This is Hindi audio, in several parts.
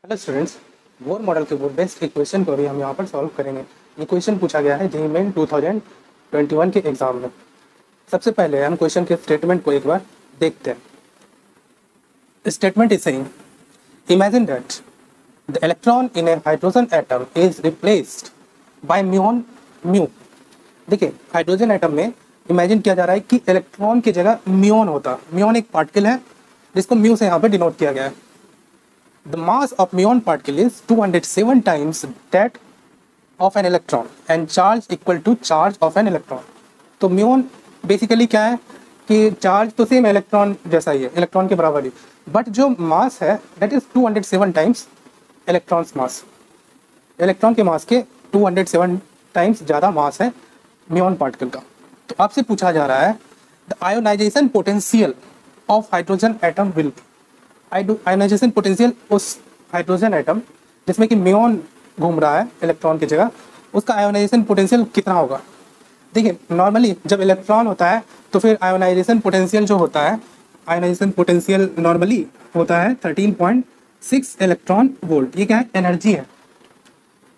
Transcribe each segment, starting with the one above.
हेलो स्टूडेंट्स, बोर मॉडल के ऊपर बेस्ड इक्वेशन को भी हम यहाँ पर सॉल्व करेंगे। ये क्वेश्चन पूछा गया है जेईई मेन 2021 के एग्जाम में। सबसे पहले हम क्वेश्चन के स्टेटमेंट को एक बार देखते हैं। Statement is saying imagine that the electron in a hydrogen atom is replaced by muon mu. देखिए, हाइड्रोजन एटम में इमेजिन किया जा रहा है कि इलेक्ट्रॉन की जगह म्यून होता। म्यून एक पार्टिकल है जिसको म्यू से यहाँ पर डिनोट किया गया है। The mass of muon particle is 207 times that of an electron and charge equal to charge of an electron। तो म्यून बेसिकली क्या है कि चार्ज तो सेम इलेक्ट्रॉन जैसा ही है, इलेक्ट्रॉन के बराबर ही, बट जो मास है that is 207 times electrons mass. Electron के मास के 207 टाइम्स ज़्यादा मास है म्यून पार्टिकल का। तो आपसे पूछा जा रहा है the ionization potential of hydrogen atom will be. Ionization potential उस हाइड्रोजन एटम जिसमें कि म्यून घूम रहा है इलेक्ट्रॉन की जगह, उसका आयोनाइजेशन पोटेंशियल कितना होगा। देखिए, नॉर्मली जब इलेक्ट्रॉन होता है तो फिर आयोनाइजेशन पोटेंशियल जो होता है, आयोनाइजेशन पोटेंशियल नॉर्मली होता है 13.6 इलेक्ट्रॉन वोल्ट। ये क्या है? एनर्जी है।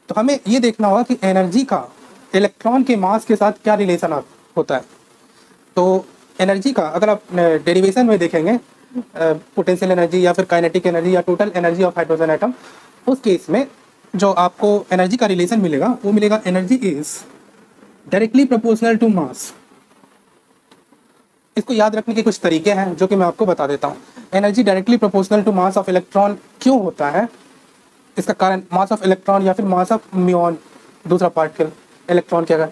तो हमें ये देखना होगा कि एनर्जी का इलेक्ट्रॉन के मास के साथ क्या रिलेशन होता है। तो एनर्जी का अगर आप डेरिवेशन में देखेंगे, पोटेंशियल एनर्जी या फिर काइनेटिक एनर्जी या total energy of hydrogen atom, उस केस में जो आपको एनर्जी का रिलेशन मिलेगा वो मिलेगा energy is directly proportional to mass. इसको याद रखने के कुछ तरीके हैं जो कि मैं आपको बता देता हूँ। Energy directly proportional to mass of electron क्यों होता है, इसका कारण मास ऑफ इलेक्ट्रॉन या फिर मास ऑफ म्यून, दूसरा पार्टिकल इलेक्ट्रॉन की अगर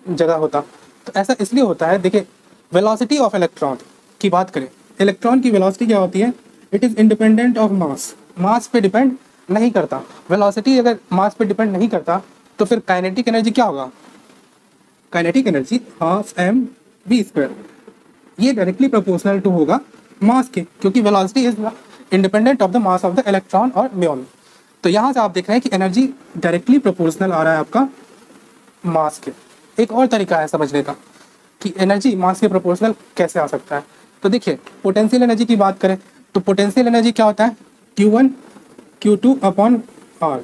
जगह होता तो ऐसा इसलिए होता है। देखिए, वेलोसिटी ऑफ इलेक्ट्रॉन की बात करें, इलेक्ट्रॉन की वेलोसिटी क्या होती है? It is independent of mass. Mass पे डिपेंड नहीं करता। वेलोसिटी अगर मास पे डिपेंड नहीं करता तो फिर काइनेटिक एनर्जी क्या होगा? Kinetic energy half M V square. ये डायरेक्टली प्रोपोर्शनल टू होगा मास के, क्योंकि velocity is independent of the mass of the electron और म्यून। तो यहाँ से आप देख रहे हैं कि एनर्जी डायरेक्टली प्रोपोर्शनल आ रहा है आपका मास के। एक और तरीका है समझने का कि एनर्जी मास के प्रोपोर्शनल कैसे आ सकता है। तो देखिए, पोटेंशियल एनर्जी की बात करें तो पोटेंशियल एनर्जी क्या होता है? Q1 Q2 upon R।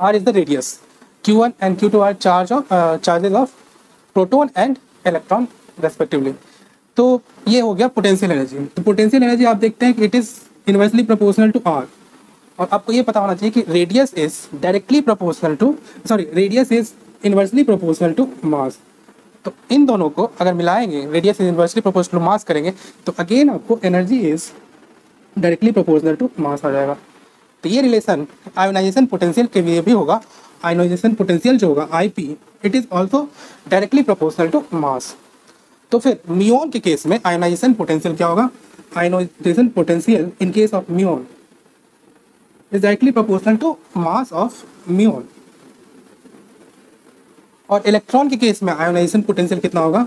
R is the radius. Q1 and Q2 are charges of proton and electron respectively. तो ये हो गया पोटेंशियल एनर्जी। तो पोटेंशियल एनर्जी आप देखते हैं कि it is inversely proportional to R। और आपको ये पता होना चाहिए कि radius is directly proportional to radius is inversely proportional to mass. तो इन दोनों को अगर मिलाएंगे, radius is inversely proportional to mass करेंगे तो अगेन आपको energy is directly proportional to mass आ जाएगा। तो ये रिलेशन आयोनाइजेशन पोटेंशियल के लिए भी होगा। आयोनाइजेशन पोटेंशियल जो होगा IP, it is also directly proportional to mass. तो फिर म्यून के केस में आयोनाइजेशन पोटेंशियल क्या होगा? Ionization potential in case of muon is directly proportional to mass of muon. और इलेक्ट्रॉन के केस में आयोनाइजेशन पोटेंशियल कितना होगा?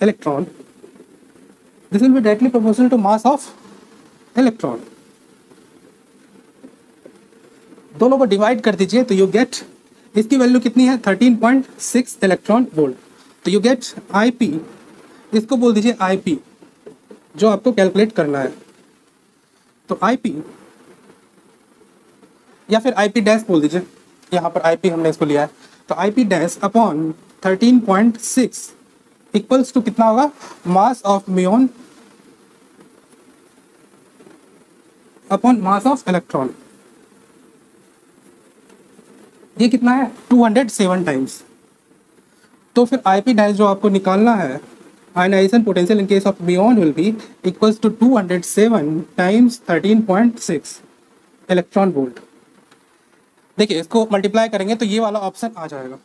Electron this will be directly proportional to mass of electron. दोनों को डिवाइड कर दीजिए तो यू गेट, इसकी वैल्यू कितनी है? 13.6 इलेक्ट्रॉन वोल्ट। तो यू गेट IP, इसको बोल दीजिए IP जो आपको कैलकुलेट करना है। तो IP या फिर IP डैश बोल दीजिए, यहाँ पर IP हमने इसको लिया है। तो IP dash upon 13.6 equals to कितना होगा? Mass of muon upon mass of electron. ये कितना है? 207 टाइम्स। तो फिर IP डैश जो आपको निकालना है, ionization potential in case of muon will be equals to 207 times 13.6 electron volt. देखिए, इसको मल्टीप्लाई करेंगे तो ये वाला ऑप्शन आ जाएगा।